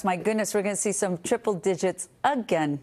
My goodness, we're going to see some triple digits again,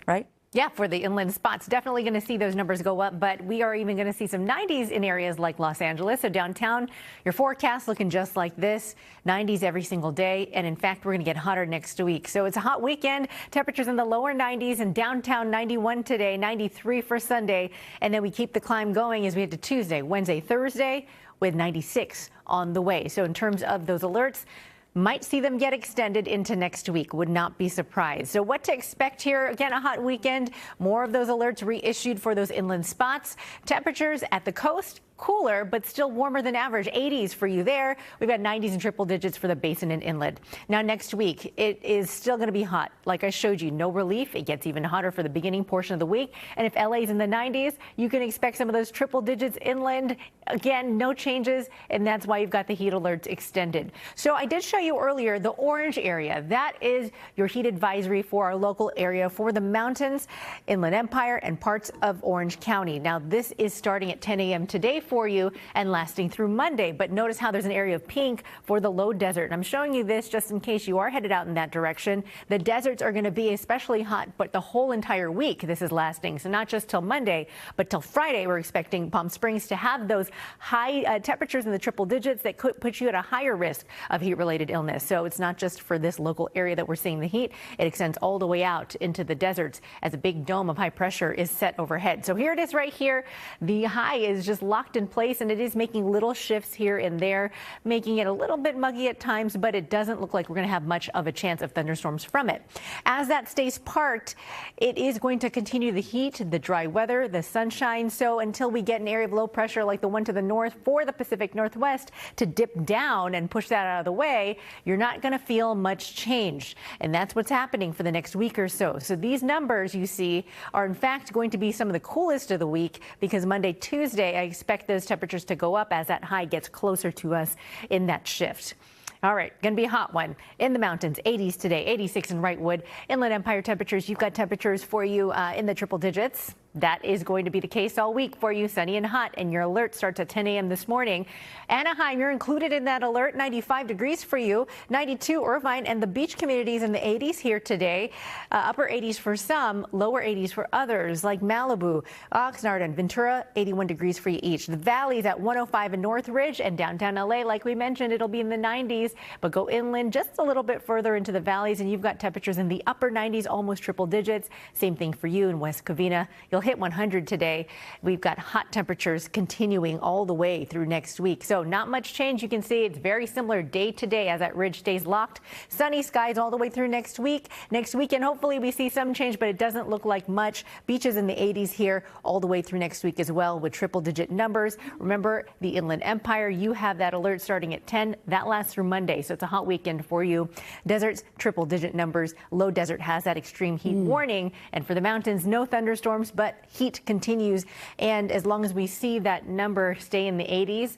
right? Yeah, for the inland spots, definitely going to see those numbers go up, but we are even going to see some 90s in areas like Los Angeles. So downtown, your forecast looking just like this, 90s every single day. And in fact, we're going to get hotter next week. So it's a hot weekend, temperatures in the lower 90s, and downtown 91 today, 93 for Sunday. And then we keep the climb going as we head to Tuesday, Wednesday, Thursday with 96 on the way. So in terms of those alerts, might see them get extended into next week. Would not be surprised. So what to expect here? Again, a hot weekend. More of those alerts reissued for those inland spots. Temperatures at the coast cooler, but still warmer than average. 80s for you there. We've got 90s and triple digits for the basin and inland. Now next week, it is still going to be hot. Like I showed you, no relief. It gets even hotter for the beginning portion of the week. And if LA's in the 90s, you can expect some of those triple digits inland. Again, no changes, and that's why you've got the heat alerts extended. So I did show you earlier the orange area. That is your heat advisory for our local area for the mountains, Inland Empire, and parts of Orange County. Now this is starting at 10 a.m. today for you and lasting through Monday. But notice how there's an area of pink for the low desert. And I'm showing you this just in case you are headed out in that direction. The deserts are going to be especially hot, but the whole entire week this is lasting. So not just till Monday, but till Friday, we're expecting Palm Springs to have those high temperatures in the triple digits that could put you at a higher risk of heat-related illness. So it's not just for this local area that we're seeing the heat. It extends all the way out into the deserts as a big dome of high pressure is set overhead. So here it is right here. The high is just locked in place, and it is making little shifts here and there, making it a little bit muggy at times, but it doesn't look like we're going to have much of a chance of thunderstorms from it. As that stays parked, it is going to continue the heat, the dry weather, the sunshine. So until we get an area of low pressure like the one to the north for the Pacific Northwest to dip down and push that out of the way, you're not going to feel much change. And that's what's happening for the next week or so. So these numbers you see are in fact going to be some of the coolest of the week, because Monday, Tuesday, I expect those temperatures to go up as that high gets closer to us in that shift. All right, going to be a hot one in the mountains. 80s today, 86 in Wrightwood. Inland Empire temperatures, you've got temperatures for you in the triple digits. That is going to be the case all week for you, sunny and hot, and your alert starts at 10 a.m. this morning. Anaheim, you're included in that alert, 95 degrees for you, 92 Irvine, and the beach communities in the 80s here today. Upper 80s for some, lower 80s for others, like Malibu, Oxnard, and Ventura, 81 degrees for you each. The valleys at 105 in Northridge and downtown LA, like we mentioned, it'll be in the 90s, but go inland just a little bit further into the valleys, and you've got temperatures in the upper 90s, almost triple digits. Same thing for you in West Covina. You'll hit 100 today. We've got hot temperatures continuing all the way through next week. So not much change. You can see it's very similar day to day as that ridge stays locked. Sunny skies all the way through next week. Next weekend, hopefully we see some change, but it doesn't look like much. Beaches in the 80s here all the way through next week as well with triple digit numbers. Remember the Inland Empire, you have that alert starting at 10. That lasts through Monday. So it's a hot weekend for you. Deserts, triple digit numbers. Low desert has that extreme heat warning. And for the mountains, no thunderstorms, but heat continues. And as long as we see that number stay in the 80s,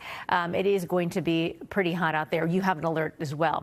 it is going to be pretty hot out there. You have an alert as well.